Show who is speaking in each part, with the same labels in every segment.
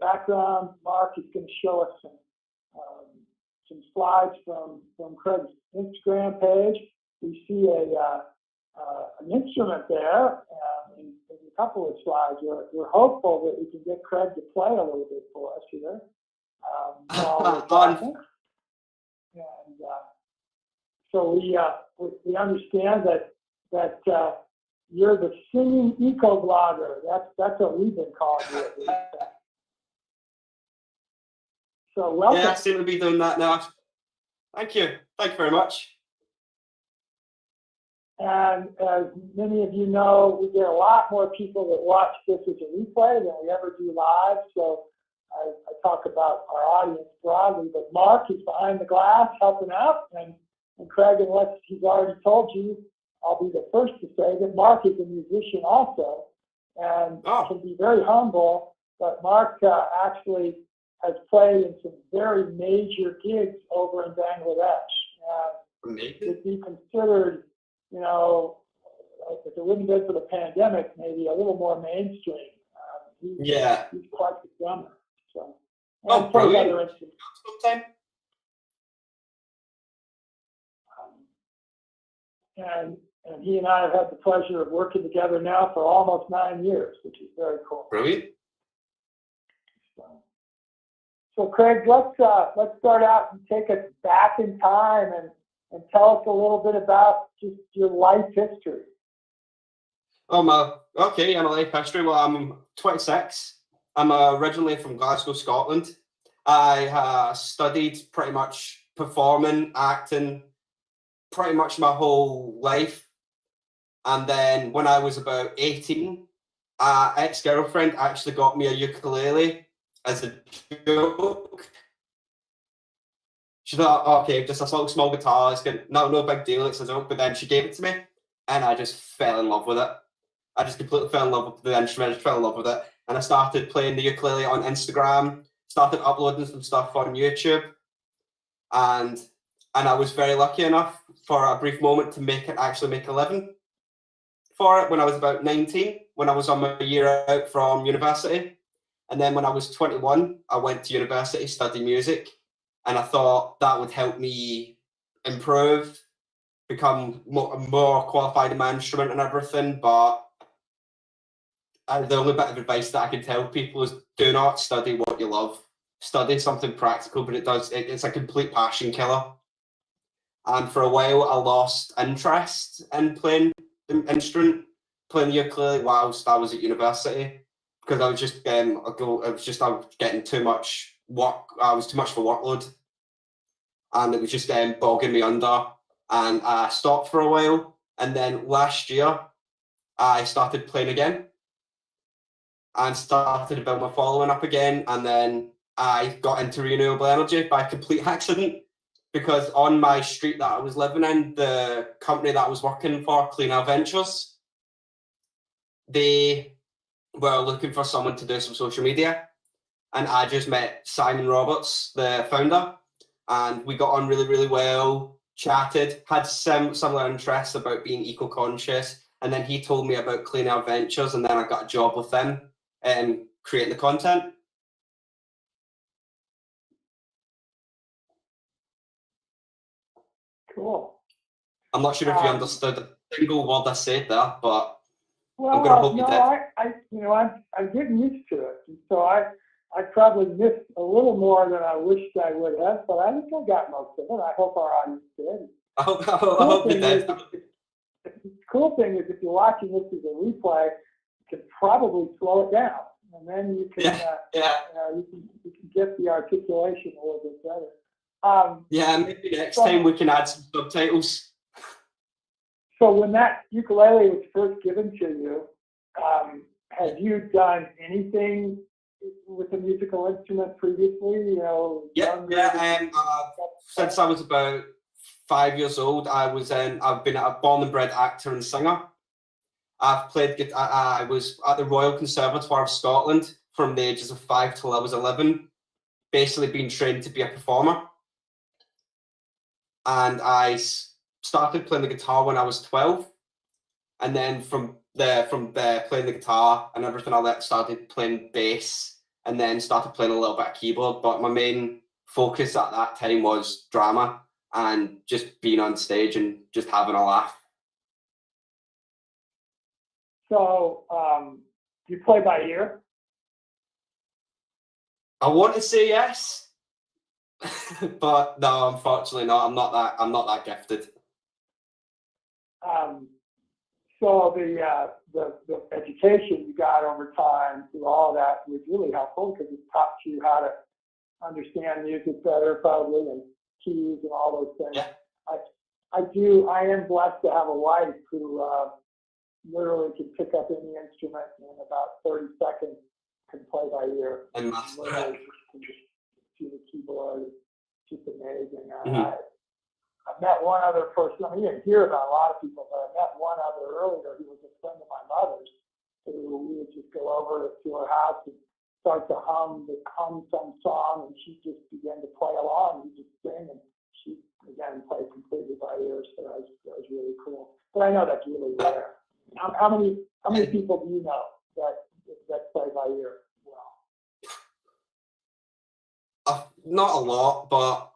Speaker 1: background, Mark is going to show us some slides from Craig's Instagram page. We see an instrument there in a couple of slides. We're hopeful that we can get Craig to play a little bit for us here. And so we understand that you're the singing eco-blogger. That's what we've been calling you at least. So welcome.
Speaker 2: Yeah, I seem to be doing that now. Thank you. Thank you very much.
Speaker 1: And as many of you know, we get a lot more people that watch this as a replay than we ever do live. So I talk about our audience broadly, but Mark is behind the glass helping out. And Craig, unless he's already told you, I'll be the first to say that Mark is a musician also and can be very humble. But Mark actually has played in some very major gigs over in Bangladesh. And would be considered, you know, if it wouldn't have been for the pandemic, maybe a little more mainstream. He's quite the drummer. So, and
Speaker 2: brilliant.
Speaker 1: Other instruments. And he and I have had the pleasure of working together now for almost 9 years, which is very cool.
Speaker 2: Brilliant.
Speaker 1: So Craig, let's start out and take us back in time and tell us a little bit about just your life history.
Speaker 2: My life history. Well, I'm 26. I'm originally from Glasgow, Scotland. I studied pretty much performing, acting, pretty much my whole life. And then when I was about 18, ex-girlfriend actually got me a ukulele as a joke. She thought, okay, just a small guitar, it's good. No big deal, it's a joke. But then she gave it to me, and I just fell in love with it. I just completely fell in love with the instrument, just fell in love with it. And I started playing the ukulele on Instagram, started uploading some stuff on YouTube. And I was very lucky enough for a brief moment to actually make a living for it when I was about 19, when I was on my year out from university. And then when I was 21, I went to university, studied music. And I thought that would help me improve, become more qualified in my instrument and everything. But the only bit of advice that I can tell people is do not study what you love. Study something practical, but it's a complete passion killer. And for a while, I lost interest in playing the instrument, playing the ukulele whilst I was at university, because I was getting too much work. I was too much for workload, and it was just bogging me under. And I stopped for a while, and then last year, I started playing again, and started to build my following up again. And then I got into renewable energy by complete accident, because on my street that I was living in, the company that I was working for, Clean Air Ventures, they were looking for someone to do some social media. And I just met Simon Roberts, the founder, and we got on really, really well, chatted, had similar interests about being eco-conscious. And then he told me about Clean Air Ventures, and then I got a job with them and creating the content.
Speaker 1: Cool.
Speaker 2: I'm not sure if you understood a single word I said there, but I'm going to hope you did.
Speaker 1: I'm getting used to it. And so I probably missed a little more than I wished I would have, but I think I got most of it. I hope our audience did.
Speaker 2: I hope you did.
Speaker 1: The cool thing is if you're watching this as a replay, you can probably slow it down, and then you can you can get the articulation a little bit better.
Speaker 2: Maybe next time we can add some subtitles.
Speaker 1: So when that ukulele was first given to you, have you done anything with a musical instrument previously?
Speaker 2: Since I was about 5 years old, I've been a born and bred actor and singer. I've played guitar. I was at the Royal Conservatoire of Scotland from the ages of 5 till I was 11, basically being trained to be a performer. And I started playing the guitar when I was 12, and then from there playing the guitar and everything, I started playing bass and then started playing a little bit of keyboard. But my main focus at that time was drama and just being on stage and just having a laugh.
Speaker 1: So, do you play by ear?
Speaker 2: I want to say yes, but no, unfortunately not. I'm not that gifted.
Speaker 1: So the education you got over time through all that was really helpful because it taught you how to understand music better, probably, and keys and all those things.
Speaker 2: Yeah.
Speaker 1: I am blessed to have a wife who literally can pick up any instrument in about 30 seconds, can play by ear.
Speaker 2: And master it.
Speaker 1: Can just see the keyboard. It's just amazing.
Speaker 2: Mm-hmm.
Speaker 1: I met one other person. I mean, you didn't hear about a lot of people, but I met one other earlier who was a friend of my mother's. Who we would just go over to her house and start to hum some song, and she just began to play along. We just sing, and she again played completely by ear. So that was really cool. But I know that's really rare. How many people do you know that play by ear well?
Speaker 2: Not a lot, but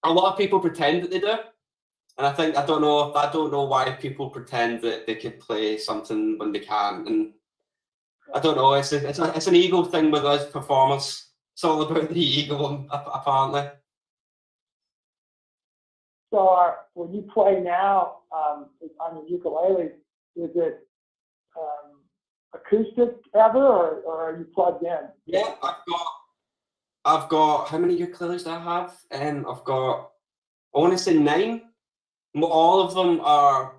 Speaker 2: a lot of people pretend that they do. And I don't know why people pretend that they could play something when they can't. And I don't know. It's an ego thing with us performers. It's all about the ego, apparently.
Speaker 1: So when you play now on the ukulele, is it acoustic ever, or are you plugged in?
Speaker 2: Yeah, I've got how many ukuleles do I have? I've got, I want to say 9. All of them are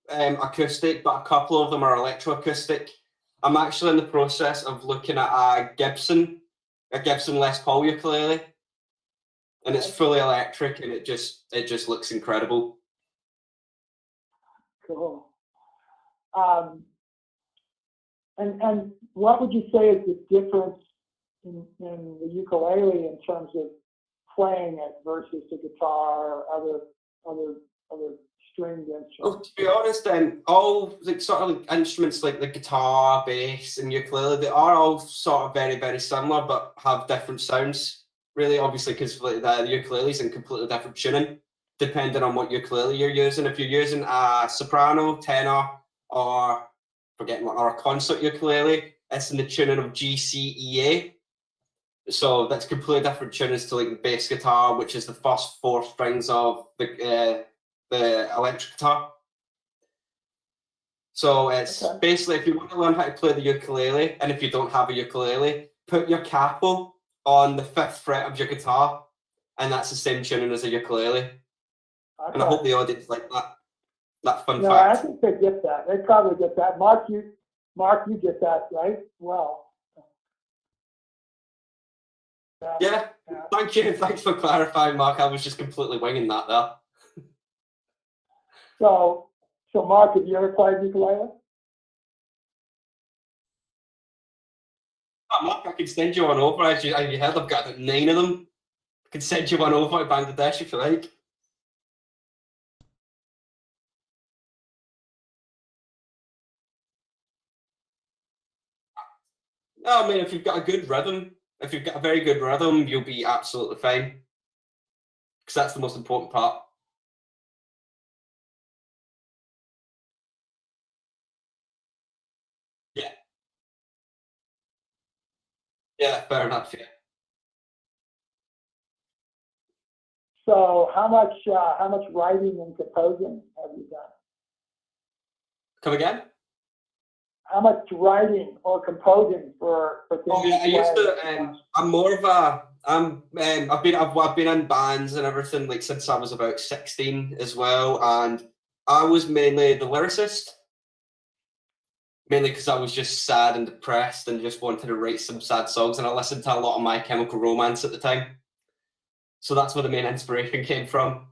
Speaker 2: acoustic, but a couple of them are electroacoustic. I'm actually in the process of looking at a Gibson Les Paul ukulele, and it's fully electric, and it just looks incredible.
Speaker 1: Cool. And what would you say is the difference in the ukulele in terms of playing it versus the guitar or other stringed instruments?
Speaker 2: Oh, to be honest, all sort of instruments like the guitar, bass, and ukulele, they are all sort of very, very similar, but have different sounds. Really, obviously, because the ukulele's in completely different tuning, depending on what ukulele you're using. If you're using a soprano, tenor, or a concert ukulele, it's in the tuning of G, C, E, A. So that's completely different tunings to like the bass guitar, which is the first 4 strings of the electric guitar. So it's basically, if you want to learn how to play the ukulele, and if you don't have a ukulele, put your capo on the 5th fret of your guitar, and that's the same tuning as a ukulele. Okay. And I hope the audience like that fun fact.
Speaker 1: I think they get that. They probably get that. Mark, you get that, right? Well.
Speaker 2: Yeah. Thank you. Thanks for clarifying, Mark. I was just completely winging that there.
Speaker 1: So Mark, have you ever played ukulele?
Speaker 2: Oh, Mark, I can send you one over. As you heard, I've got about 9 of them. I can send you one over to Bangladesh if you like. No, I mean, if you've got a good rhythm, if you've got a very good rhythm, you'll be absolutely fine. Because that's the most important part. Yeah. Yeah, fair enough, yeah.
Speaker 1: So how much writing and composing have you done?
Speaker 2: Come again?
Speaker 1: How much writing or composing for things?
Speaker 2: Oh yeah, I used to. I'm more of a. I've been in bands and everything like since I was about 16 as well, and I was mainly the lyricist. Mainly because I was just sad and depressed and just wanted to write some sad songs, and I listened to a lot of My Chemical Romance at the time. So that's where the main inspiration came from.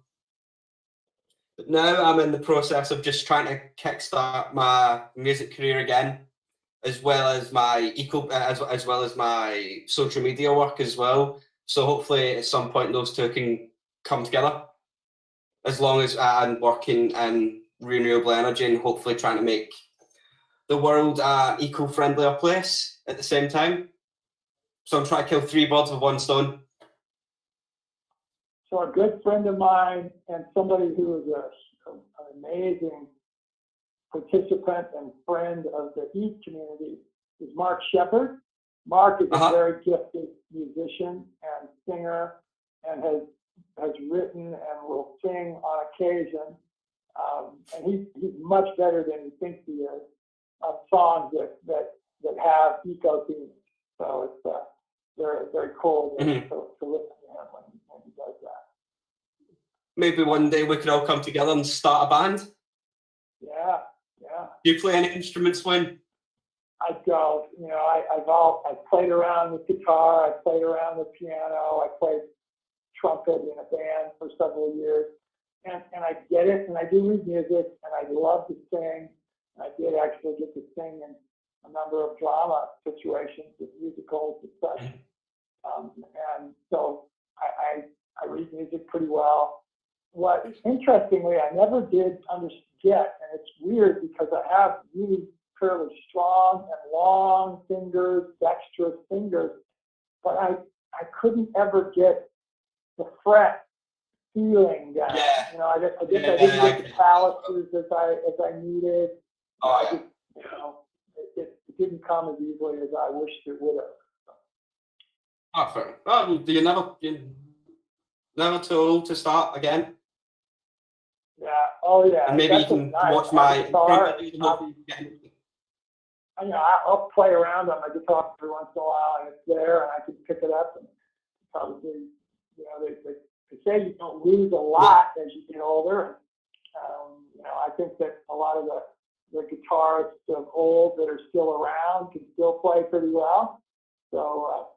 Speaker 2: But now I'm in the process of just trying to kickstart my music career again, as well as my as well as my social media work as well. So hopefully at some point those two can come together. As long as I'm working in renewable energy and hopefully trying to make the world an eco-friendlier place at the same time. So I'm trying to kill 3 birds with 1 stone.
Speaker 1: So a good friend of mine and somebody who is an amazing participant and friend of the EAT community is Mark Shepard. Mark is a very gifted musician and singer and has written and will sing on occasion. And he's much better than you think he is of songs that have eco themes. So it's very, very cool to listen to him when he does that.
Speaker 2: Maybe one day we could all come together and start a band.
Speaker 1: Yeah.
Speaker 2: Do you play any instruments, Wayne?
Speaker 1: I don't. You know, I've played around with guitar. I played around with piano. I played trumpet in a band for several years. And I get it, and I do read music, and I love to sing. I did actually get to sing in a number of drama situations with musicals and such. And so I read music pretty well. What, interestingly, I never did get, and it's weird because I have really fairly strong and long fingers, dexterous fingers, but I couldn't ever get the fret feeling down.
Speaker 2: Yeah.
Speaker 1: You know, I didn't get the calluses as I needed. It didn't come as easily as I wished it would have.
Speaker 2: Fair. Oh, do you never too old to start again?
Speaker 1: Yeah. Oh, yeah.
Speaker 2: And maybe you can watch my.
Speaker 1: I'll play around on my guitar every once in a while, and it's there, and I can pick it up, and probably, they say you don't lose a lot as you get older. And, I think that a lot of the guitarists of old that are still around can still play pretty well. So,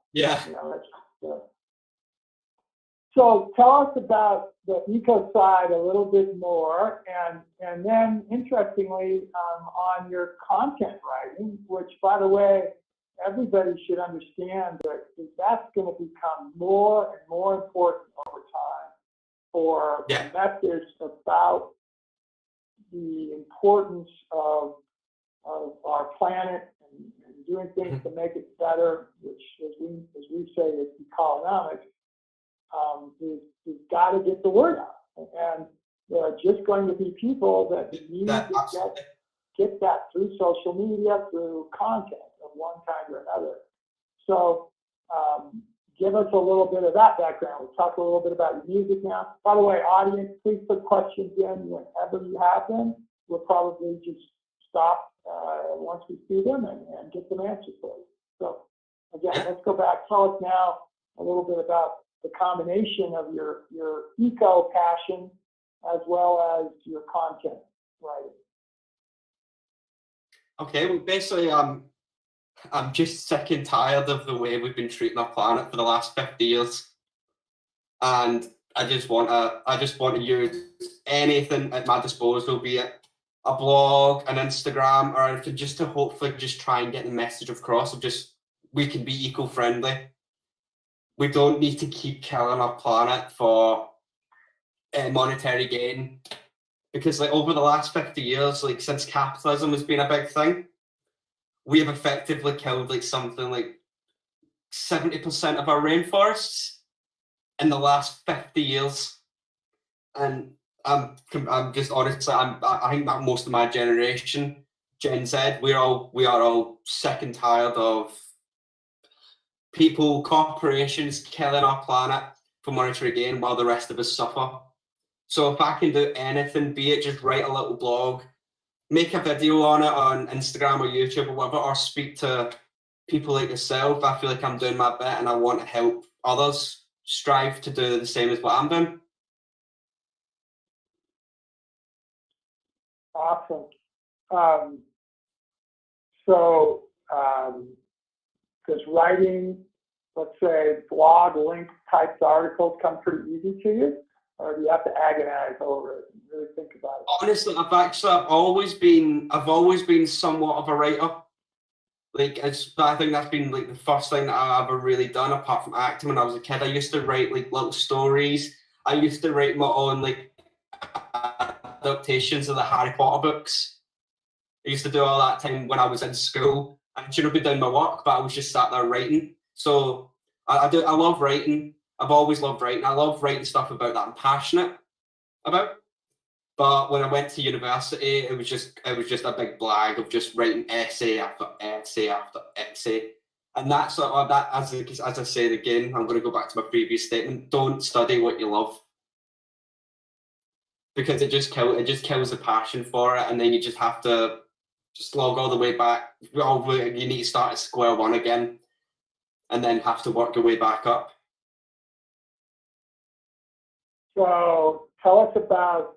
Speaker 1: So tell us about the eco side a little bit more, and then interestingly, on your content writing, which, by the way, everybody should understand that that's going to become more and more important over time for the message about the importance of our planet and doing things to make it better, which, as we say, is economics. We've got to get the word out, and there are just going to be people that need to get that through social media, through content of one kind or another. So give us a little bit of that background. We'll talk a little bit about your music now. By the way, audience, please put questions in whenever you have them. We'll probably just stop once we see them and get them answered for you. So again, let's go back. Tell us now a little bit about the combination of your eco passion as well as your content writing.
Speaker 2: Okay, well, basically, I'm just sick and tired of the way we've been treating our planet for the last 50 years, and I just want to use anything at my disposal, be it a blog, an Instagram, or anything, just to hopefully just try and get the message across of just we can be eco-friendly. We don't need to keep killing our planet for monetary gain, because over the last 50 years, since capitalism has been a big thing, we have effectively killed something like 70% of our rainforests in the last 50 years. And I'm just honestly, I think that most of my generation, Gen Z, we are all sick and tired of people, corporations killing our planet for monetary gain while the rest of us suffer. So if I can do anything, be it just write a little blog, make a video on it on Instagram or YouTube or whatever, or speak to people like yourself, I feel like I'm doing my bit, and I want to help others strive to do the same as what I'm doing.
Speaker 1: Awesome. Does writing, let's say, blog link type articles come pretty easy to you, or do you have to agonize over it and really think about it?
Speaker 2: Honestly, I've always been somewhat of a writer. I think that's been the first thing that I've ever really done, apart from acting. When I was a kid, I used to write little stories. I used to write my own adaptations of the Harry Potter books. I used to do all that time when I was in school. I shouldn't be doing my work, but I was just sat there writing. So I love writing. I've always loved writing. I love writing stuff about that I'm passionate about. But when I went to university, it was just a big blag of just writing essay after essay after essay. And that's sort of that, as I said again, I'm going to go back to my previous statement. Don't study what you love, because it just kills the passion for it, and then you just have to slog all the way back. You need to start at square one again, and then have to work your way back up.
Speaker 1: So tell us about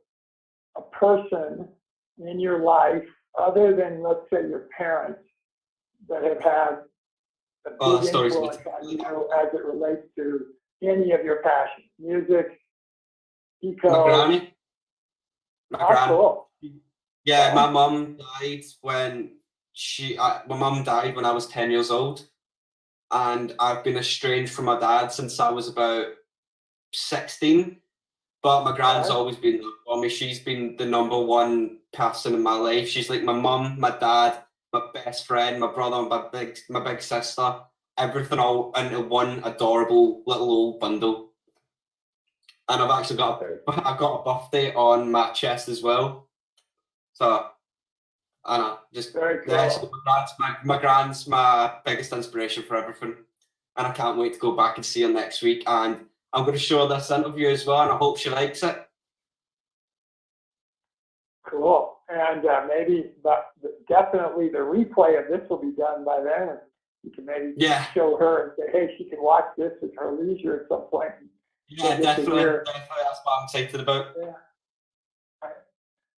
Speaker 1: a person in your life, other than, let's say, your parents, that have had a big influence on you as it relates to any of your passions, music, eco.
Speaker 2: My granny.
Speaker 1: Cool.
Speaker 2: Yeah, my mum died when my mum died when I was 10 years old, and I've been estranged from my dad since I was about 16. But my gran's always been there for me. She's been the number one person in my life. She's like my mum, my dad, my best friend, my brother, my big sister. Everything all into one adorable little old bundle. And I've actually got a birthday on my chest as well. So I know, just
Speaker 1: very cool.
Speaker 2: Yeah, so my grand's my biggest inspiration for everything, and I can't wait to go back and see her next week. And I'm going to show her this interview as well, and I hope she likes it.
Speaker 1: Cool. And maybe, definitely the replay of this will be done by then. And you can maybe show her and say, hey, she can watch this at her leisure at some point.
Speaker 2: Yeah, definitely. That's what I'm excited about.
Speaker 1: Yeah.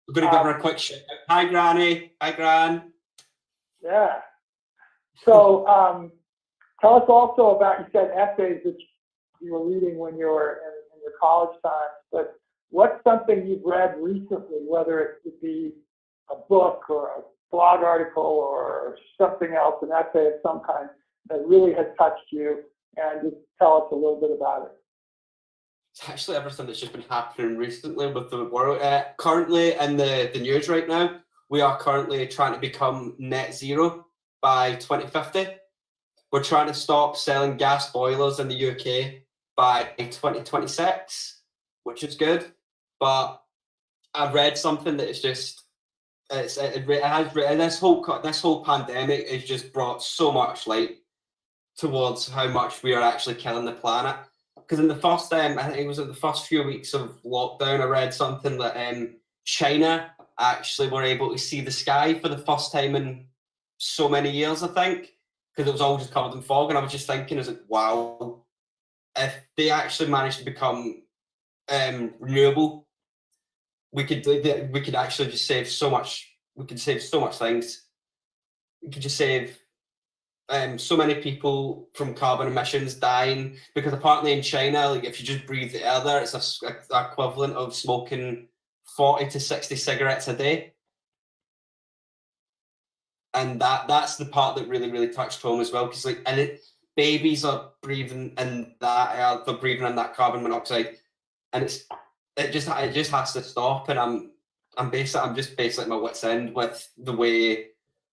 Speaker 2: We're going to give her a quick shout out. Hi, Granny. Hi, Gran.
Speaker 1: Yeah. So tell us also about, you said essays that you were reading when you were in your college time, but what's something you've read recently, whether it would be a book or a blog article or something else, an essay of some kind that really has touched you, and just tell us a little bit about it.
Speaker 2: It's actually everything that's just been happening recently with the world. Currently in the news right now, we are currently trying to become net zero by 2050. We're trying to stop selling gas boilers in the UK by 2026, which is good. But I've read something that is just, this whole pandemic has just brought so much light towards how much we are actually killing the planet. Because in the first, I think it was in the first few weeks of lockdown, I read something that China actually were able to see the sky for the first time in so many years, I think, because it was all just covered in fog. And I was just thinking, wow, if they actually managed to become renewable, we could actually just save so much. We could save so much things. We could just save so many people from carbon emissions dying, because apparently in China, like, if you just breathe the air there, it's a equivalent of smoking 40 to 60 cigarettes a day. And that's the part that really, really touched home as well, because babies are breathing in that air, they're breathing in that carbon monoxide, and it just has to stop. And I'm just basically at my wit's end with the way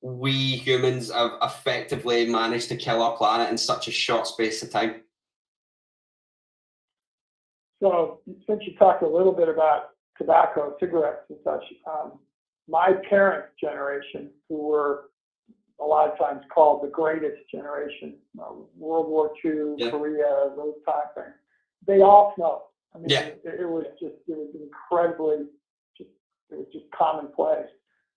Speaker 2: we humans have effectively managed to kill our planet in such a short space of time.
Speaker 1: So since you talked a little bit about tobacco, cigarettes and such, my parents' generation, who were a lot of times called the greatest generation, World War II, Korea, those type things, they all smoked. I mean, it was incredibly, it was just commonplace.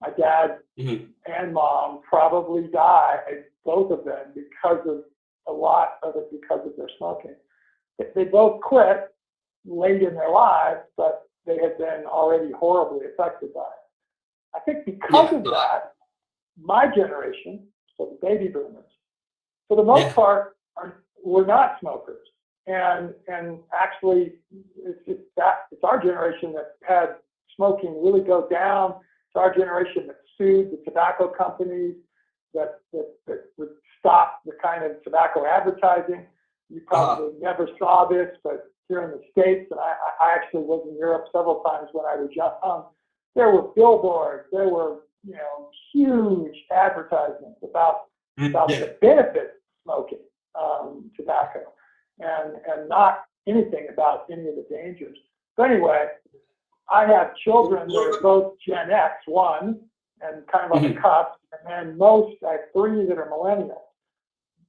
Speaker 1: My dad and mom probably died, both of them, because of a lot of it, because of their smoking. They both quit late in their lives, but they had been already horribly affected by it. I think because of that, my generation, so the baby boomers, for the most part, were not smokers. And actually, it's our generation that had smoking really go down. It's our generation that sued the tobacco companies that would stop the kind of tobacco advertising. You probably never saw this, but here in the States, and I actually was in Europe several times when I was young, there were billboards, there were huge advertisements about the benefits of smoking. tobacco, and not anything about any of the dangers. So anyway, I have children that are both Gen X, one, and kind of on the cusp, and then I have three that are millennials.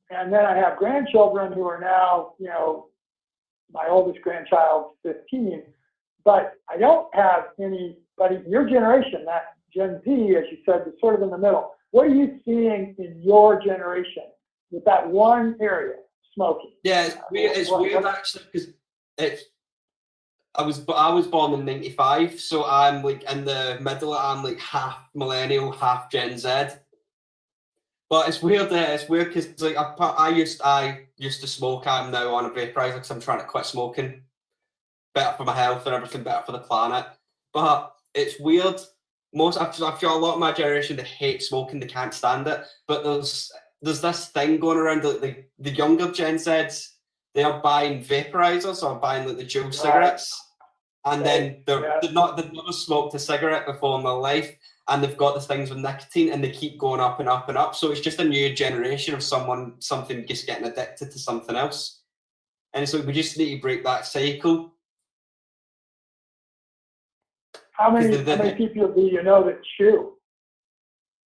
Speaker 1: And then I have grandchildren who are now, my oldest grandchild's 15, but I don't have anybody, your generation, that Gen Z, as you said, is sort of in the middle. What are you seeing in your generation with that one area, smoking?
Speaker 2: Yeah, it's weird actually, because I was born in '95, so I'm like in the middle. I'm like half millennial, half Gen Z. But it's weird. It's weird because like I used to smoke. I'm now on a vaporizer because I'm trying to quit smoking. Better for my health and everything. Better for the planet. But it's weird. I've got a lot of my generation that hate smoking. They can't stand it. But there's this thing going around. The younger Gen Zs, they are buying vaporizers or buying like the Juul cigarettes, and then they've never smoked a cigarette before in their life. And they've got the things with nicotine, and they keep going up and up and up. So it's just a new generation of something just getting addicted to something else. And so we just need to break that cycle.
Speaker 1: How many people do you know that chew?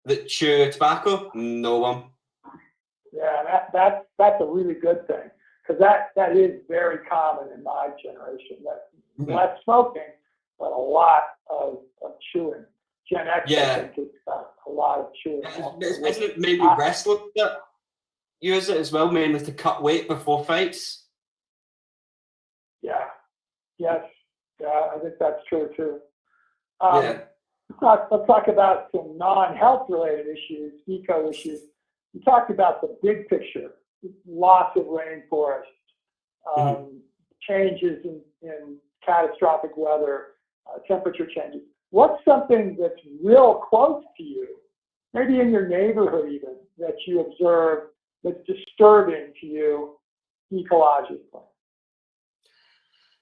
Speaker 2: That chew tobacco? No one.
Speaker 1: Yeah, that's a really good thing, because that is very common in my generation. That less smoking, but a lot of chewing. Gen X, I think, it's got a lot of chewing.
Speaker 2: Isn't it maybe wrestlers that use it as well, mainly to cut weight before fights?
Speaker 1: Yeah. Yes. Yeah, I think that's true too.
Speaker 2: Yeah.
Speaker 1: Let's talk about some non-health related issues, eco issues. You talked about the big picture, loss of rainforest, changes in catastrophic weather, temperature changes. What's something that's real close to you, maybe in your neighborhood even, that you observe that's disturbing to you ecologically?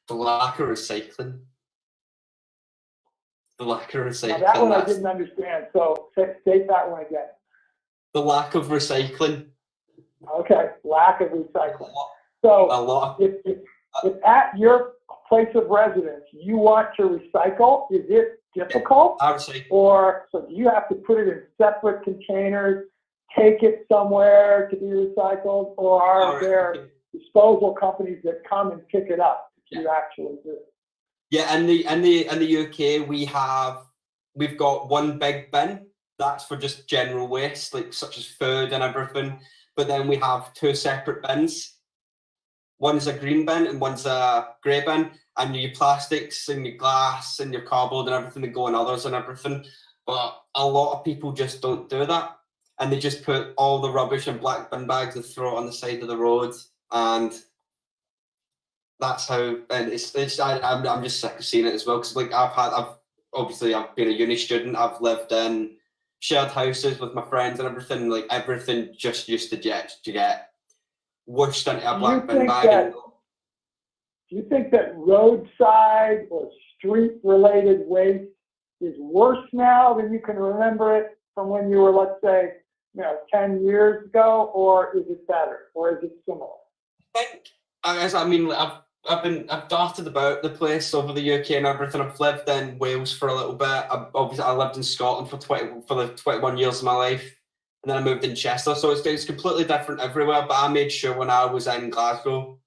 Speaker 2: The lack of recycling. Now
Speaker 1: that one I didn't understand, so state that one again.
Speaker 2: The lack of recycling.
Speaker 1: Okay, lack of recycling. So if at your place of residence you want to recycle, is it difficult?
Speaker 2: I recycle.
Speaker 1: Or so do you have to put it in separate containers, take it somewhere to be recycled, or are there disposal companies that come and pick it up if you actually do?
Speaker 2: Yeah, in the UK we've got one big bin that's for just general waste, like such as food and everything. But then we have two separate bins. One's a green bin and one's a grey bin, and your plastics and your glass and your cardboard and everything that go in others and everything. But a lot of people just don't do that, and they just put all the rubbish in black bin bags and throw it on the side of the road, and that's how. And I'm just sick of seeing it as well, because like I've been a uni student. I've lived in shared houses with my friends and everything. Like everything just used to get washed into a black bin bag.
Speaker 1: Do you think that roadside or street-related waste is worse now than you can remember it from when you were, let's say, 10 years ago, or is it better, or is it similar?
Speaker 2: I've darted about the place over the UK and everything. I've lived in Wales for a little bit. I lived in Scotland for the 21 years of my life. And then I moved in Chester, so it's completely different everywhere. But I made sure when I was in Glasgow,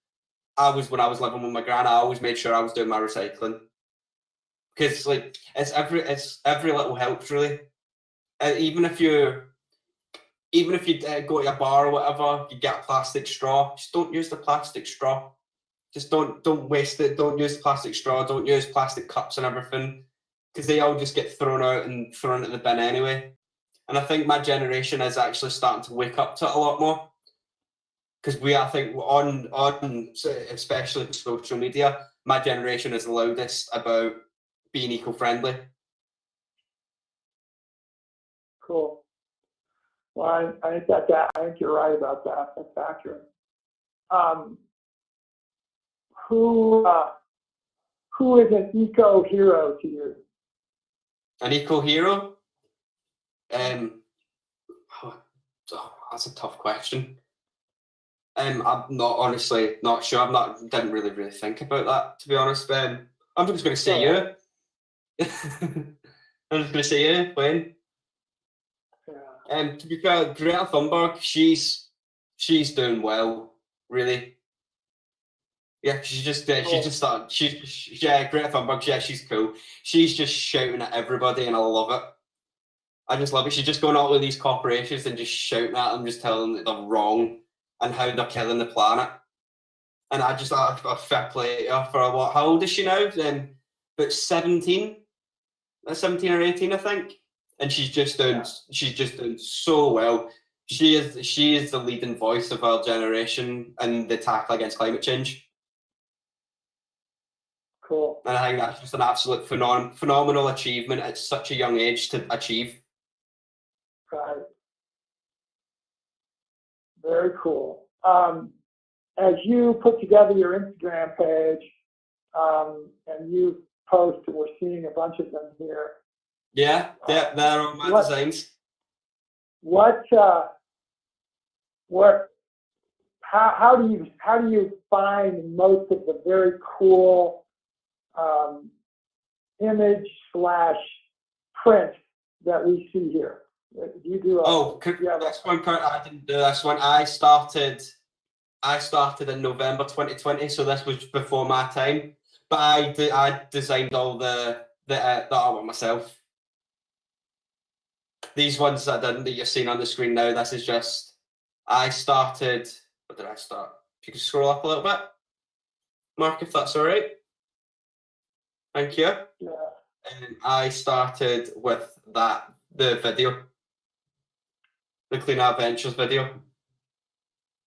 Speaker 2: when I was living with my gran, I always made sure I was doing my recycling, because like it's every little helps really. Even if you go to a bar or whatever, you get a plastic straw. Just don't use the plastic straw. Just don't waste it. Don't use plastic straw. Don't use plastic cups and everything, because they all just get thrown out and thrown into the bin anyway. And I think my generation is actually starting to wake up to it a lot more, because I think on especially social media, my generation is the loudest about being eco-friendly.
Speaker 1: Cool. Well, I think you're right about that. That's accurate. Who is an eco hero to you?
Speaker 2: An eco hero? That's a tough question. I'm not sure. Didn't really think about that, to be honest. I'm just going to say you. I'm just going to say you, Wayne. To be fair, Greta Thunberg, she's doing well, really. Yeah, Greta Thunberg. Yeah, she's cool. She's just shouting at everybody, and I love it. I just love it. She's just going out with these corporations and just shouting at them, just telling them that they're wrong and how they're killing the planet. And I just thought a fair play to her for what? How old is she now? About 17, 17 or 18, I think. And she's just doing so well. She is the leading voice of our generation in the tackle against climate change.
Speaker 1: Cool.
Speaker 2: And I think that's just an absolute phenomenal achievement at such a young age to achieve.
Speaker 1: Right. Very cool. As you put together your Instagram page, and you post, and we're seeing a bunch of them here.
Speaker 2: Yeah, they're all my designs.
Speaker 1: How do you find most of the very cool image / print that we see here? Do you do?
Speaker 2: This one I didn't do this one. I started in November 2020, so this was before my time. But I designed all the artwork myself. These ones that you're seeing on the screen now, this is just, I started, what did I start? If you could scroll up a little bit, Mark, if that's all right. Thank you.
Speaker 1: Yeah.
Speaker 2: And I started with the video, the Clean Art Ventures video,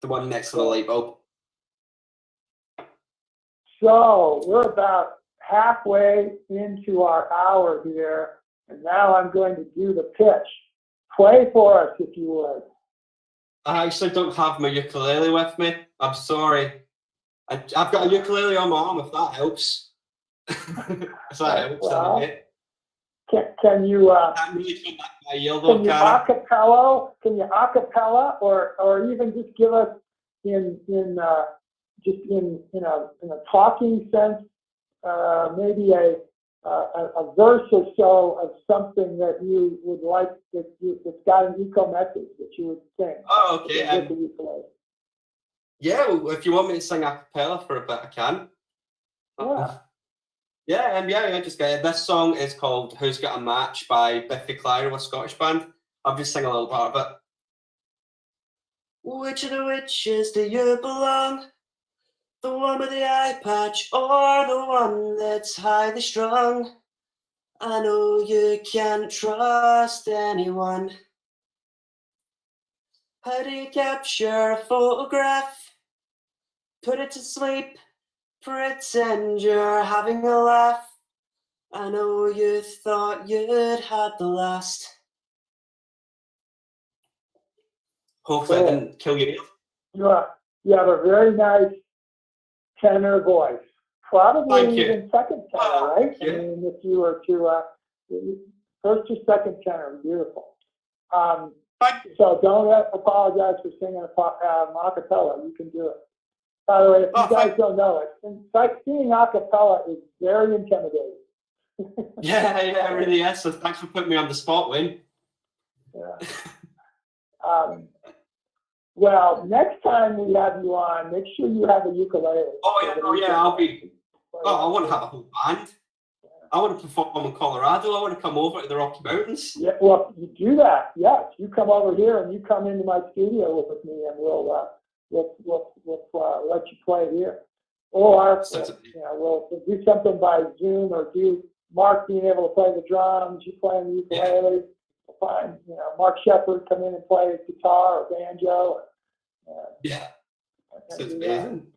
Speaker 2: the one next to the light bulb. So
Speaker 1: we're about halfway into our hour here. And now I'm going to do the pitch. Play for us, if you would.
Speaker 2: I actually don't have my ukulele with me. I'm sorry. I've got a ukulele on my arm, if that helps. If that helps,
Speaker 1: well, can you acapella or even just give us in a talking sense, maybe a verse or so of something that you would like that's got an eco message that you would sing.
Speaker 2: Oh, okay. Yeah, well, if you want me to sing a cappella for a bit, I can.
Speaker 1: Yeah.
Speaker 2: Just get it. This song is called "Who's Got a Match" by Biffy Clyro, a Scottish band. I'll just sing a little part of it. Which of the witches do you belong? The one with the eye patch or the one that's highly strung? I know you can't trust anyone. How do you capture a photograph? Put it to sleep, pretend you're having a laugh. I know you thought you'd had the last. Hopefully I didn't kill you.
Speaker 1: You have a very nice tenor voice. Probably even second tenor, right?
Speaker 2: Yeah.
Speaker 1: I mean, if you were to first or second tenor, beautiful. So don't apologize for singing a cappella. You can do it. By the way, if you guys don't know it, singing a cappella is very intimidating.
Speaker 2: Yeah, it really is. So thanks for putting me on the spot, Wayne.
Speaker 1: Yeah. Well, next time we have you on, make sure you have a ukulele.
Speaker 2: I'll be. I want to have a whole band. Yeah. I want to perform in Colorado. I want to come over to the Rocky Mountains.
Speaker 1: Yeah, well, you do that. Yes, you come over here and you come into my studio with me, and we'll let you play here. Or we'll do something by Zoom, or do Mark being able to play the drums, you playing the ukulele. We'll find Mark Shepard come in and play his guitar or banjo.
Speaker 2: That's amazing.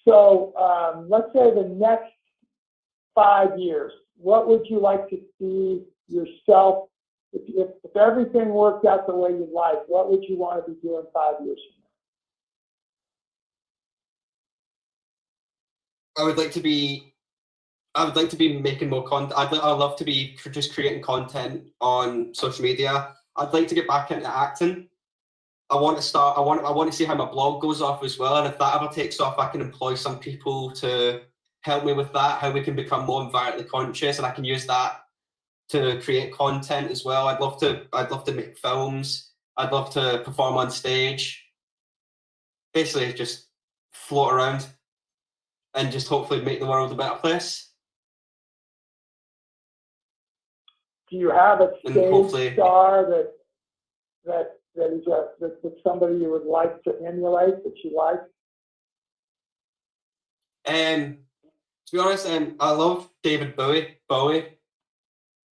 Speaker 1: So let's say the next 5 years, what would you like to see yourself, if everything worked out the way you'd like, what would you want to be doing 5 years from now?
Speaker 2: I would like to be making more content. I'd love to be just creating content on social media. I'd like to get back into acting. I want to start. I want to see how my blog goes off as well, and if that ever takes off, I can employ some people to help me with that. How we can become more environmentally conscious, and I can use that to create content as well. I'd love to make films. I'd love to perform on stage. Basically, just float around and just hopefully make the world a better place.
Speaker 1: Do you have a stage star that is somebody you would like to emulate, that you like?
Speaker 2: To be honest, I love David Bowie.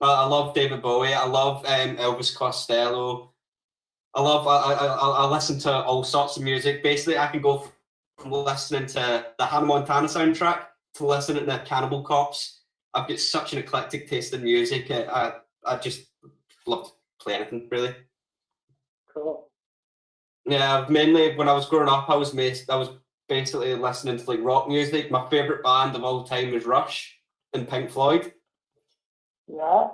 Speaker 2: I love David Bowie. I love Elvis Costello. I listen to all sorts of music. Basically, I can go from listening to the Hannah Montana soundtrack to listening to Cannibal Corpse. I've got such an eclectic taste in music. I just love to play anything, really.
Speaker 1: Cool.
Speaker 2: Yeah, mainly when I was growing up, I was basically listening to like rock music. My favorite band of all time is Rush and Pink Floyd.
Speaker 1: Yeah.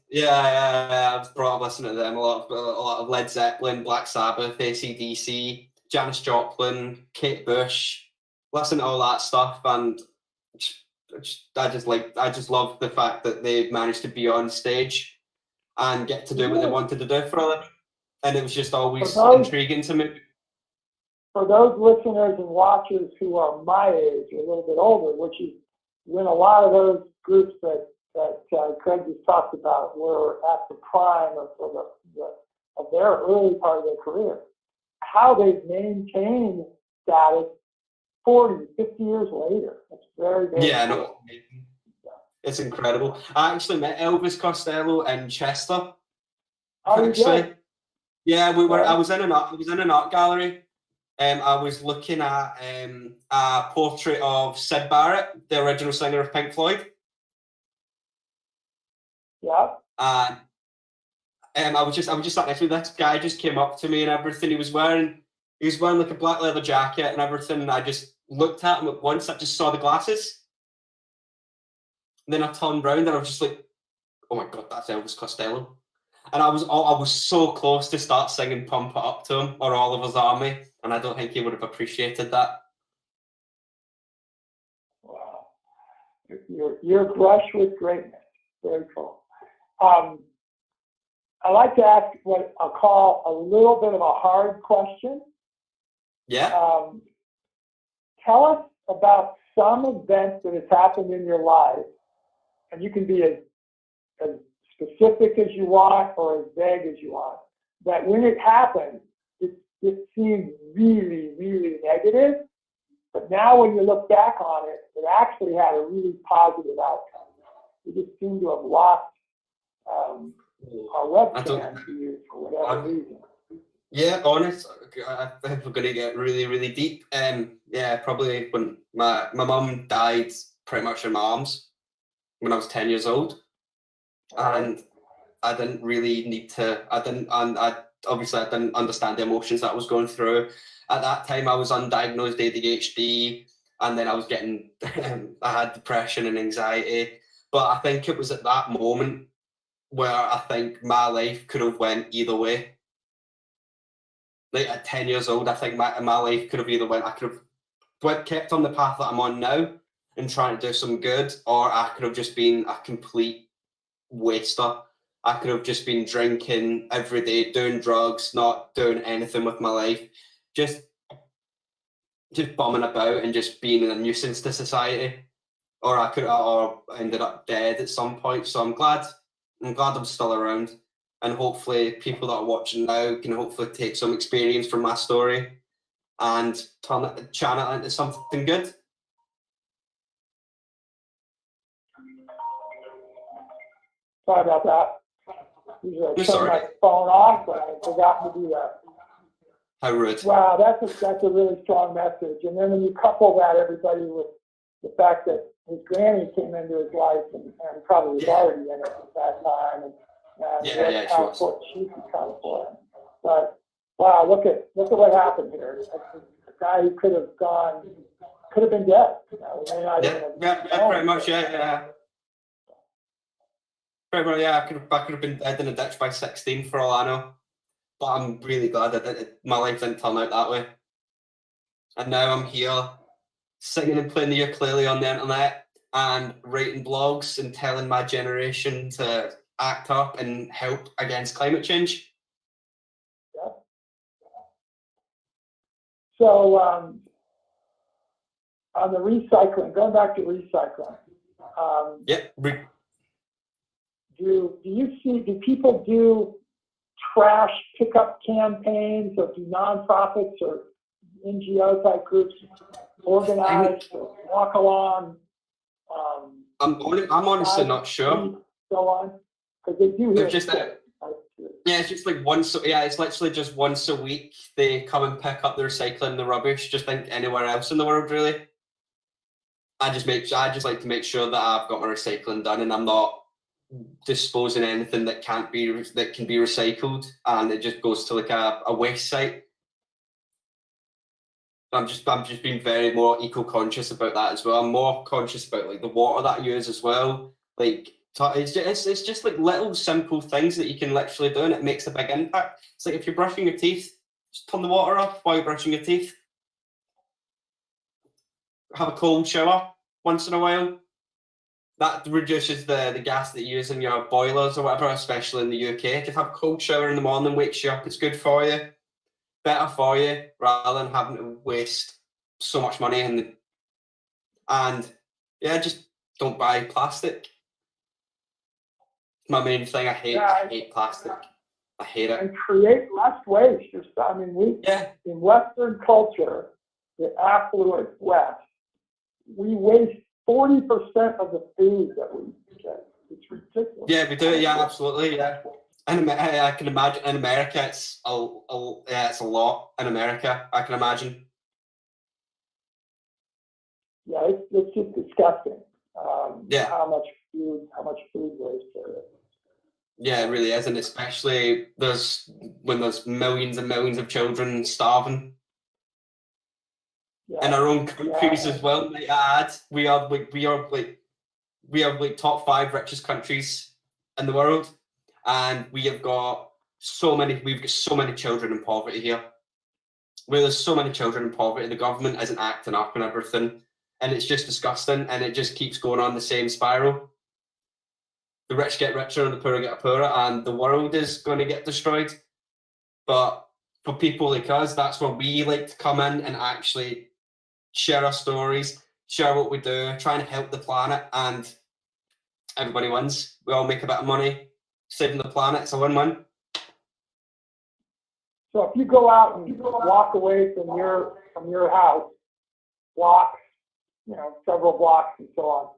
Speaker 2: Yeah, I was brought up listening to them a lot of Led Zeppelin, Black Sabbath, AC/DC, Janis Joplin, Kate Bush. Listen to all that stuff, and I just love the fact that they managed to be on stage and get to do what they wanted to do for a living, and it was just always intriguing to me.
Speaker 1: For those listeners and watchers who are my age, or a little bit older, which is when a lot of those groups that Craig just talked about were at the prime of their early part of their career, how they've maintained status 40, 50 years later. It's very, very cool.
Speaker 2: It's incredible. I actually met Elvis Costello in Chester.
Speaker 1: Oh, actually,
Speaker 2: yeah, we were. I was in an art gallery. I was looking at a portrait of Syd Barrett, the original singer of Pink Floyd.
Speaker 1: Yeah.
Speaker 2: And I was just sat next to me. This guy just came up to me and everything. He was wearing like a black leather jacket and everything. And I just looked at him at once. I just saw the glasses. And then I turned round and I was just like, "Oh my God, that's Elvis Costello." And I was so close to start singing "Pump It Up" to him or "Oliver's Army," and I don't think he would have appreciated that.
Speaker 1: Wow, you're brushed with greatness. Very cool. I like to ask what I'll call a little bit of a hard question.
Speaker 2: Yeah.
Speaker 1: Tell us about some event that has happened in your life, and you can be as specific as you want or as vague as you want, that when it happened, it seemed really, really negative, but now when you look back on it, it actually had a really positive outcome. We just seem to have lost our webcam to you for whatever reason.
Speaker 2: Yeah, honest. I think we're going to get really, really deep. Yeah, probably when my mum died pretty much in my arms when I was 10 years old. And I didn't really need to, I didn't understand the emotions that I was going through. At that time, I was undiagnosed ADHD, and then I was getting, I had depression and anxiety. But I think it was at that moment where I think my life could have went either way. Like at 10 years old, I think my life could have either went, I could have kept on the path that I'm on now and trying to do some good, or I could have just been a complete waster. I could have just been drinking every day, doing drugs, not doing anything with my life, just bumming about and just being a nuisance to society. Or I ended up dead at some point. So I'm glad I'm still around, and hopefully people that are watching now can hopefully take some experience from my story and channel it into something good.
Speaker 1: Sorry about that. I turned my phone off, but I forgot to do that.
Speaker 2: How rude.
Speaker 1: Wow, that's a really strong message. And then when you couple that, everybody, with the fact that his granny came into his life and probably was already in it at that time, and what she's become for him. But wow, look at what happened here. A guy who could have been dead.
Speaker 2: Pretty much, yeah. Pretty much, yeah. I could have been dead in a ditch by 16 for all I know. but I'm really glad that my life didn't turn out that way. And now I'm here singing and playing the ukulele on the internet and writing blogs and telling my generation to act up and help against climate change.
Speaker 1: Yeah. So on the recycling, going back to recycling. Do people do trash pickup campaigns, or do nonprofits or NGO type groups organize or walk along?
Speaker 2: I'm honestly not sure.
Speaker 1: So on, because they do here.
Speaker 2: It's just like once. Yeah, it's literally just once a week they come and pick up the recycling, the rubbish, just like anywhere else in the world, really. I just like to make sure that I've got my recycling done and I'm not disposing anything that can be recycled, and it just goes to like a waste site. I'm just being very more eco-conscious about that as well. I'm more conscious about like the water that I use as well. Like it's just like little simple things that you can literally do, and it makes a big impact. It's like if you're brushing your teeth, just turn the water off while you're brushing your teeth. Have a cold shower once in a while. That reduces the gas that you use in your boilers or whatever, especially in the UK. Just have a cold shower in the morning, wakes you up. It's good for you, better for you, rather than having to waste so much money. And yeah, just don't buy plastic. My main thing. I hate plastic. I hate it.
Speaker 1: And create less waste. In Western culture, the affluent West, we waste 40% of the food that we get. It's ridiculous.
Speaker 2: Yeah, we do. Yeah, absolutely. Yeah, and I can imagine in America, it's a lot. In America, I can imagine.
Speaker 1: Yeah, it's just disgusting. How much food waste there is.
Speaker 2: Yeah, it really is, and especially when there's millions and millions of children starving. In our own countries as well, might I add, we are top 5 richest countries in the world, and we've got so many children in poverty here. Where there's so many children in poverty, the government isn't acting up and everything, and it's just disgusting, and it just keeps going on the same spiral. The rich get richer and the poor get poorer, and the world is going to get destroyed. But for people like us, that's where we like to come in and actually share our stories, share what we do, try and help the planet, and everybody wins. We all make a bit of money. Saving the planet, it's a win-win.
Speaker 1: So if you go out and walk away from your house, blocks, several blocks and so on,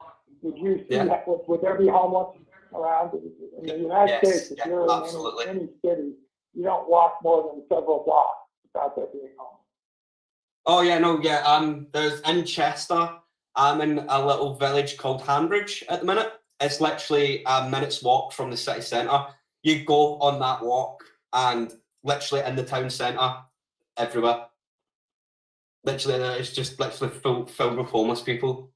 Speaker 1: would you see would there be homeless around in the United States? If you're in any city, you don't walk more than several blocks without there being homeless.
Speaker 2: Oh yeah, no, yeah. There's in Chester. I'm in a little village called Hanbridge at the minute. It's literally a minute's walk from the city centre. You go on that walk, and literally in the town centre, everywhere. Literally, it's just literally filled with homeless people,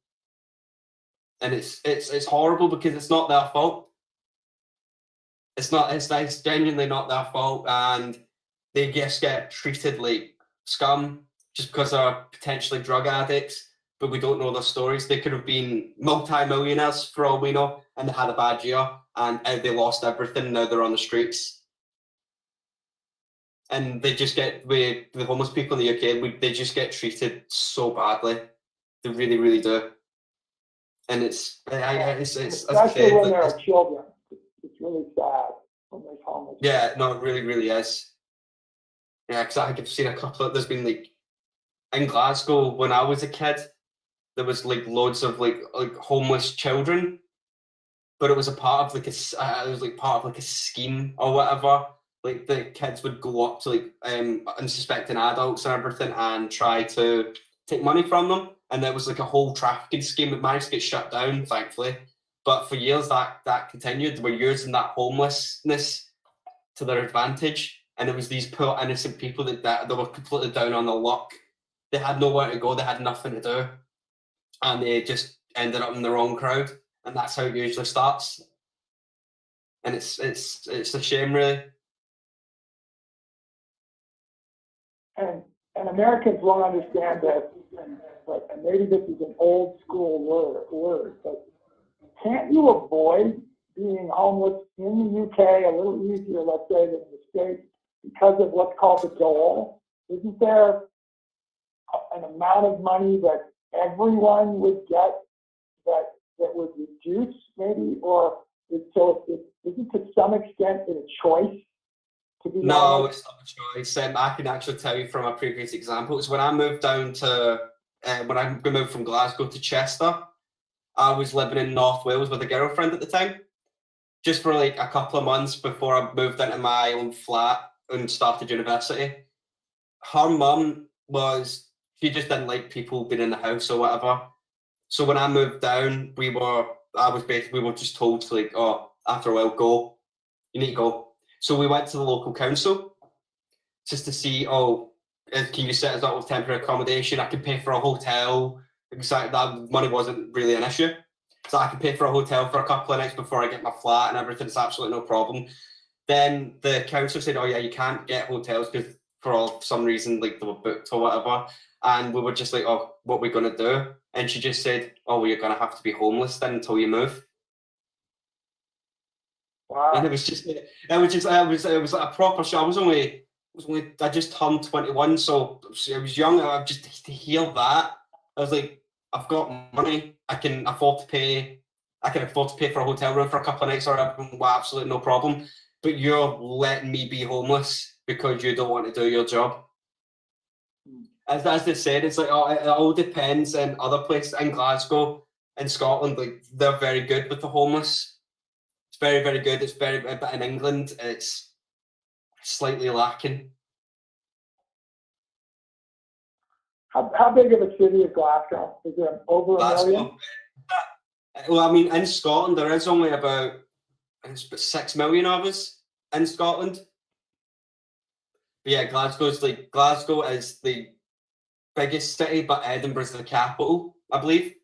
Speaker 2: and it's horrible because it's not their fault. It's genuinely not their fault, and they just get treated like scum just because they're potentially drug addicts, but we don't know their stories. They could have been multi-millionaires for all we know, and they had a bad year, and they lost everything. Now they're on the streets, and they just get the homeless people in the UK. They just get treated so badly. They really, really do, and it's
Speaker 1: especially when there are children. It's really sad when there's homeless.
Speaker 2: Yeah, no, it really, really is. Yeah, because I think I've seen a couple of. There's been like in Glasgow when I was a kid, there was like loads of like homeless children, but it was a part of like a scheme or whatever. Like the kids would go up to like unsuspecting adults and everything and try to take money from them, and there was like a whole trafficking scheme that managed to get shut down, thankfully. But for years that continued. They were using that homelessness to their advantage, and it was these poor innocent people that they were completely down on their luck. They had nowhere to go. They had nothing to do, and they just ended up in the wrong crowd. And that's how it usually starts. And it's a shame, really.
Speaker 1: and Americans won't understand this, and maybe this is an old school word, but can't you avoid being homeless in the UK a little easier, let's say, than in the States because of what's called the dole? Isn't there an amount of money that everyone would get that would reduce maybe, or isn't to some extent it a choice to be
Speaker 2: No,
Speaker 1: honest?
Speaker 2: it's not a choice. I can actually tell you from a previous example. It's when I moved down to, when I moved from Glasgow to Chester, I was living in North Wales with a girlfriend at the time, just for like a couple of months before I moved into my own flat and started university. Her mum she just didn't like people being in the house or whatever. So when I moved down, we were just told to, like, oh, after a while, go. You need to go. So we went to the local council just to see, oh, can you set us up with temporary accommodation? I could pay for a hotel. Exactly, that money wasn't really an issue. So I could pay for a hotel for a couple of nights before I get my flat and everything. It's absolutely no problem. Then the council said, oh yeah, you can't get hotels because for some reason, like, they were booked or whatever. And we were just like, oh, what are we going to do? And she just said, oh, well, you're going to have to be homeless then until you move.
Speaker 1: Wow.
Speaker 2: And it was like a proper show. I just turned 21, so I was young. I just, to hear that, I was like, I've got money. I can afford to pay for a hotel room for a couple of nights, or absolutely no problem. But you're letting me be homeless because you don't want to do your job. As they said, it's like, oh, it all depends. And other places in Glasgow, in Scotland, like, they're very good with the homeless. It's very, very good. But in England, it's slightly lacking.
Speaker 1: How big of a city is Glasgow? Is there over a million?
Speaker 2: Well, I mean, in Scotland, there is only about 6 million of us in Scotland. But yeah, Glasgow is the biggest city, but Edinburgh's the capital, I believe.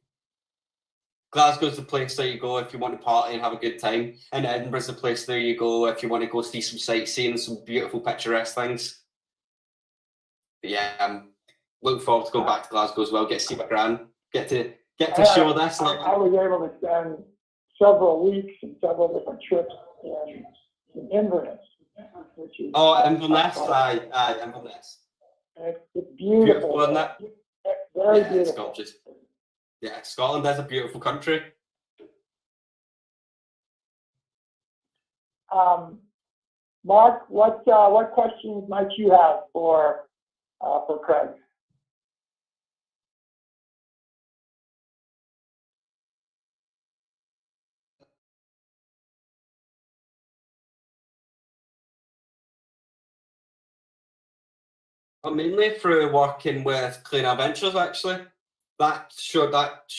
Speaker 2: Glasgow's the place that you go if you want to party and have a good time, and Edinburgh's the place there you go if you want to go see some sightseeing and some beautiful picturesque things. But yeah, I'm looking forward to going back to Glasgow as well. Get to see my gran. Get to show this.
Speaker 1: I was able to spend several weeks and several different trips in Inverness, which is
Speaker 2: Inverness, Inverness.
Speaker 1: It's beautiful,
Speaker 2: isn't it?
Speaker 1: Very beautiful.
Speaker 2: It's gorgeous. Yeah, Scotland is a beautiful country.
Speaker 1: Mark, what questions might you have for Craig?
Speaker 2: Mainly through working with Clean Air Ventures, actually. That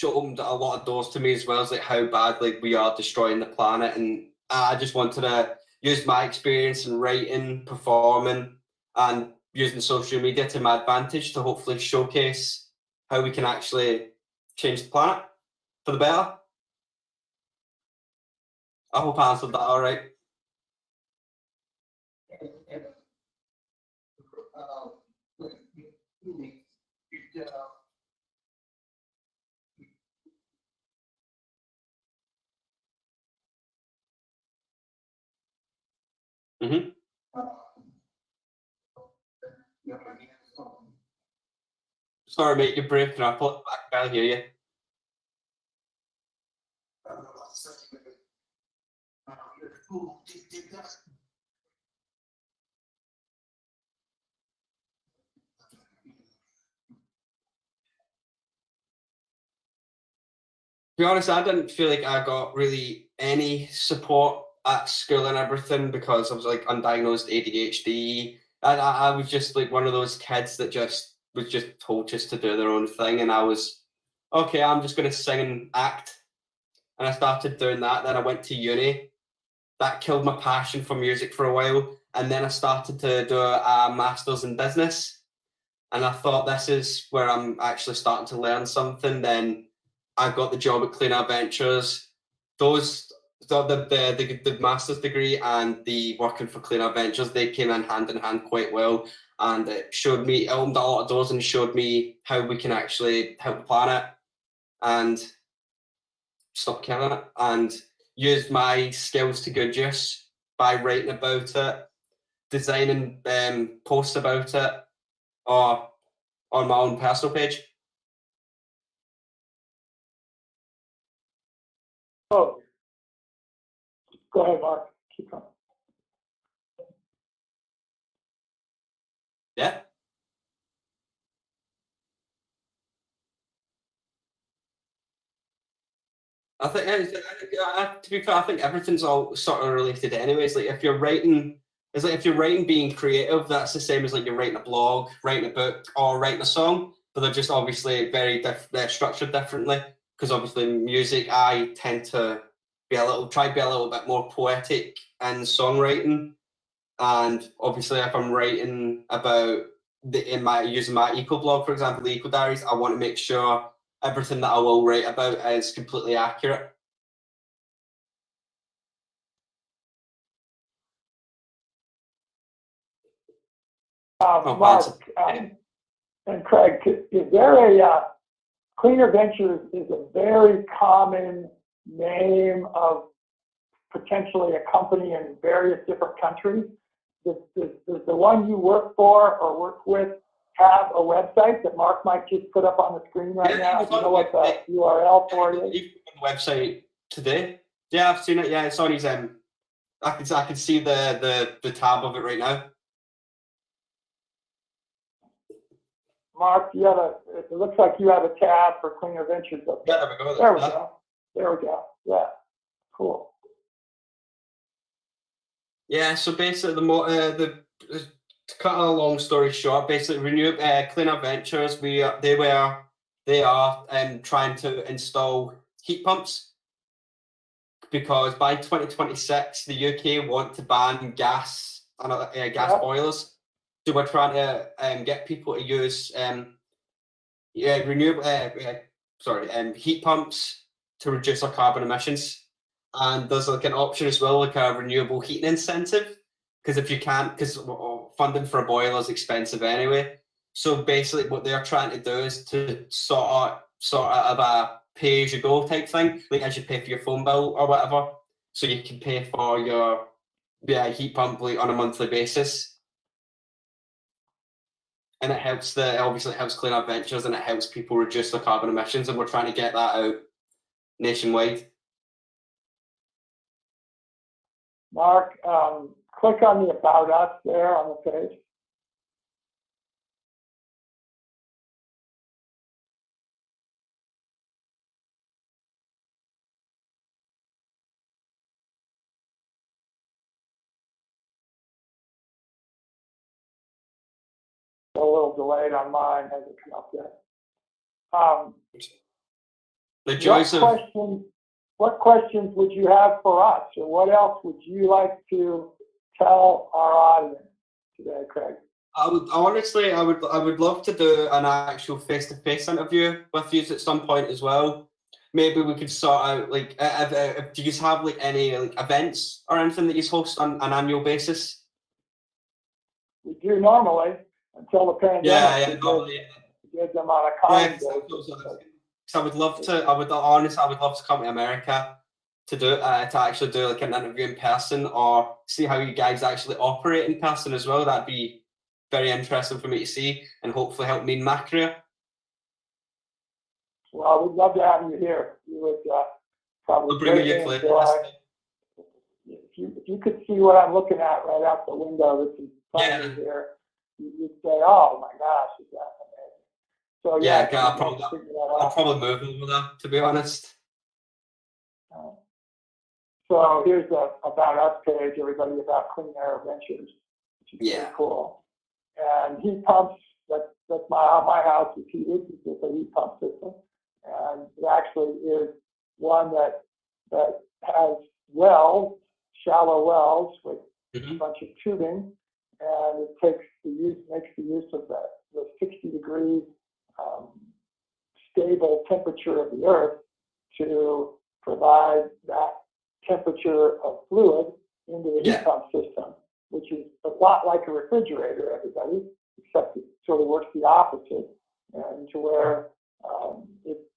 Speaker 2: opened a lot of doors to me, as well as like how badly we are destroying the planet. And I just wanted to use my experience in writing, performing, and using social media to my advantage to hopefully showcase how we can actually change the planet for the better. I hope I answered that all right. Mm-hmm. Sorry, mate, you're breaking up. I can barely hear you. To be honest, I didn't feel like I got really any support at school and everything because I was like undiagnosed ADHD. I was just like one of those kids that was just told just to do their own thing, and I was okay. I'm just going to sing and act, and I started doing that. Then I went to uni. That killed my passion for music for a while, and then I started to do a master's in business, and I thought this is where I'm actually starting to learn something. Then I got the job at Clean Air Ventures. Those the master's degree and the working for Cleaner Ventures, they came in hand quite well, and it opened a lot of doors and showed me how we can actually help the planet and stop killing it, and use my skills to good use by writing about it, designing posts about it, or on my own personal page.
Speaker 1: Oh, go ahead, Mark. Keep going.
Speaker 2: Yeah. I think, to be fair, I think everything's all sort of related anyways. Like if you're writing, it's like if you're writing being creative, that's the same as like you're writing a blog, writing a book, or writing a song, but they're just obviously they're structured differently. Because obviously music, I tend to try to be a little bit more poetic in songwriting. And obviously if I'm writing about using my eco blog, for example, the eco diaries, I want to make sure everything that I will write about is completely accurate.
Speaker 1: Mark and Craig, is there Cleaner Ventures is a very common name of potentially a company in various different countries. Does the one you work for or work with have a website that Mark might just put up on the screen right now? You know what the URL for it is?
Speaker 2: You put the website today. Yeah, I've seen it. Yeah, it's on his I can see the tab of it right now.
Speaker 1: Mark, it looks like you have a tab for Cleaner Ventures up there.
Speaker 2: Yeah, there we go.
Speaker 1: There we go. There we go. Yeah, cool.
Speaker 2: Yeah, so basically to cut a long story short, basically Cleaner Ventures, they are trying to install heat pumps, because by 2026 the UK want to ban gas boilers. So we're trying to get people to use heat pumps to reduce our carbon emissions. And there's like an option as well, like a renewable heating incentive, because if you can't, because funding for a boiler is expensive anyway. So basically, what they're trying to do is to sort of a pay-as-you-go type thing, like as you pay for your phone bill or whatever. So you can pay for your heat pump like on a monthly basis, and it helps Cleaner Ventures, and it helps people reduce their carbon emissions, and we're trying to get that out nationwide.
Speaker 1: Mark, click on the About Us there on the page. A little delayed on mine, hasn't come up yet. What questions would you have for us, or what else would you like to tell our audience today, Craig?
Speaker 2: I would love to do an actual face-to-face interview with you at some point as well. Maybe we could sort out like, do you have like any like events or anything that you host on an annual basis?
Speaker 1: We do normally until the pandemic.
Speaker 2: Yeah, normally.
Speaker 1: Get them on a common
Speaker 2: I would love to come to America to actually do like an interview in person, or see how you guys actually operate in person as well. That'd be very interesting for me to see, and hopefully help me in my career.
Speaker 1: Well, we'd love to have you here. You would probably
Speaker 2: we'll bring you Clay.
Speaker 1: If you could see what I'm looking at right out the window, this is funny here, you'd say, "Oh my gosh, is that amazing?" So
Speaker 2: I'll probably move over there, to be honest.
Speaker 1: So here's the About Us page, everybody, about Clean Air Ventures, which is pretty cool. And heat pumps, that's my house is heated. It's a heat pump system. And it actually is one that has wells, shallow wells with a bunch of tubing, and it makes the use of the 60 degrees stable temperature of the earth to provide that temperature of fluid into the heat
Speaker 2: Yeah.
Speaker 1: pump system, which is a lot like a refrigerator, everybody, except it sort of works the opposite, and to where it's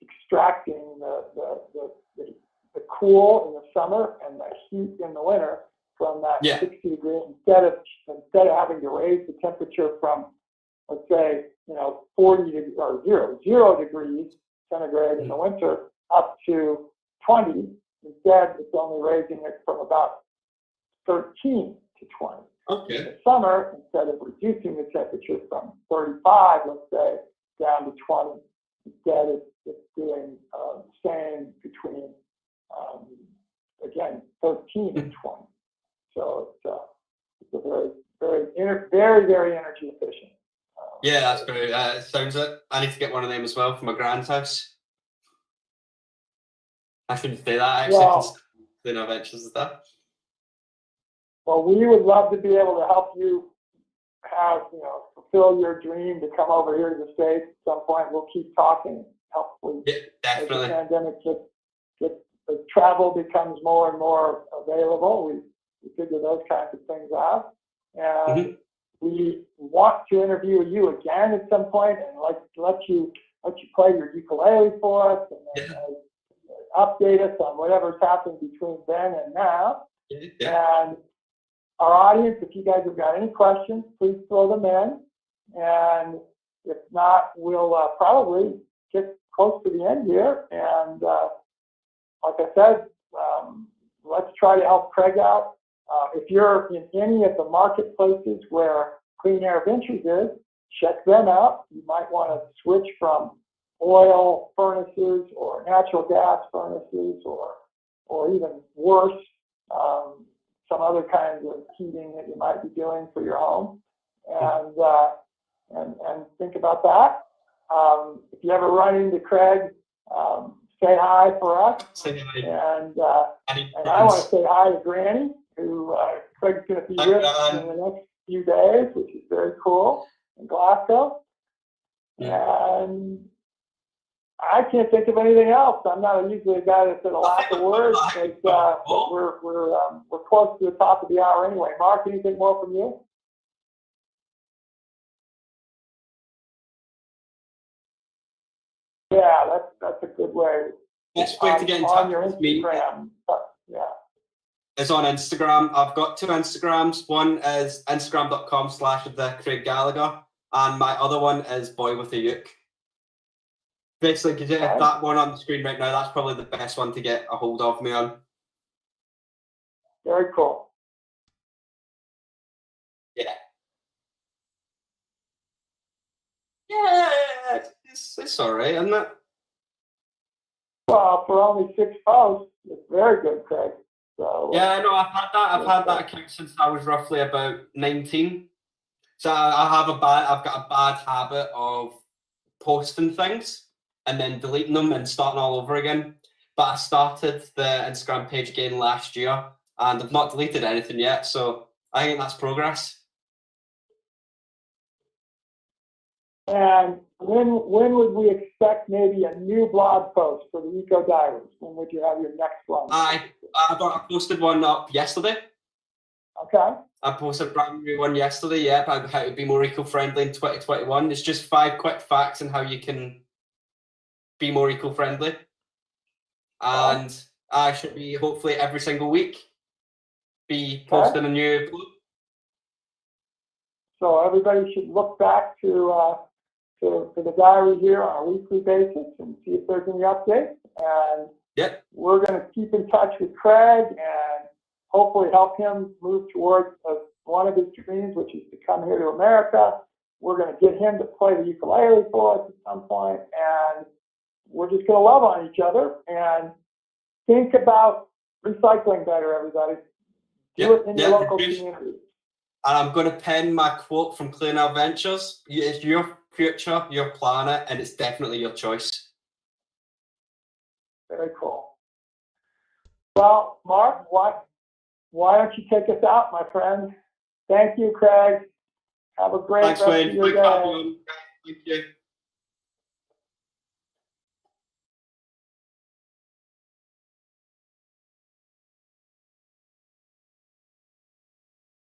Speaker 1: extracting the cool in the summer and the heat in the winter from that
Speaker 2: Yeah.
Speaker 1: 60 degree, instead of having to raise the temperature from, let's say, 40 or zero degrees centigrade in the winter up to 20. Instead, it's only raising it from about 13 to 20.
Speaker 2: Okay.
Speaker 1: In the summer, instead of reducing the temperature from 35, let's say, down to 20, instead it's doing staying between, again, 13 and 20. So it's a very energy efficient.
Speaker 2: Yeah, that's great. Sounds it. I need to get one of them as well for my grand's house. I shouldn't say that actually, because they know ventures and stuff.
Speaker 1: Well, we would love to be able to help you have, fulfill your dream to come over here to the States at some point. We'll keep talking. Hopefully,
Speaker 2: yeah, definitely.
Speaker 1: As the pandemic as travel becomes more and more available, we figure those kinds of things out. And we want to interview you again at some point and let you play your ukulele for us and update us on whatever's happened between then and now.
Speaker 2: Yeah.
Speaker 1: And our audience, if you guys have got any questions, please throw them in. And if not, we'll probably get close to the end here. And like I said, let's try to help Craig out. If you're in any of the marketplaces where Clean Air Ventures is, check them out. You might want to switch from oil furnaces or natural gas furnaces or even worse, some other kinds of heating that you might be doing for your home, and think about that. If you ever run into Craig, say hi for us.
Speaker 2: Say hi.
Speaker 1: And I want to say hi to Granny, who Craig's going to be with in the next few days, which is very cool, in Glasgow.
Speaker 2: Yeah.
Speaker 1: And I can't think of anything else. I'm not usually a guy that says a lot of words, but we're close to the top of the hour anyway. Mark, anything more from you? Yeah, that's a good way.
Speaker 2: Best way to get in touch with me.
Speaker 1: Yeah.
Speaker 2: Is on Instagram. I've got two Instagrams. One is instagram.com/the Craig Gallagher, and my other one is Boy with a Uke. Basically, that one on the screen right now, that's probably the best one to get a hold of me on.
Speaker 1: Very cool.
Speaker 2: Yeah. Yeah, it's all right, isn't it?
Speaker 1: Well, for only 6 posts, it's very good, Craig. So,
Speaker 2: yeah, no, I've had that account since I was roughly about 19. So I've got a bad habit of posting things and then deleting them and starting all over again. But I started the Instagram page again last year, and I've not deleted anything yet. So I think that's progress.
Speaker 1: And when would we expect maybe a new blog post for the Eco Diaries? When would you have your next one?
Speaker 2: I posted one up yesterday.
Speaker 1: Okay.
Speaker 2: I posted a brand new one yesterday, yeah, about how to be more eco-friendly in 2021. It's just 5 quick facts on how you can be more eco-friendly. And I should be, hopefully, every single week, be posting a new blog.
Speaker 1: So everybody should look back to the diary here on a weekly basis and see if there's any updates. And we're going to keep in touch with Craig and hopefully help him move towards one of his dreams, which is to come here to America. We're going to get him to play the ukulele for us at some point, and we're just going to love on each other and think about recycling better, everybody. Do it in your local community.
Speaker 2: And I'm going to pen my quote from Clean Air Ventures. It's your future, your planet, and it's definitely your choice.
Speaker 1: Very cool. Well, Mark, why don't you take us out, my friend? Thank you, Craig. Have a great rest of your day.
Speaker 2: Thank you.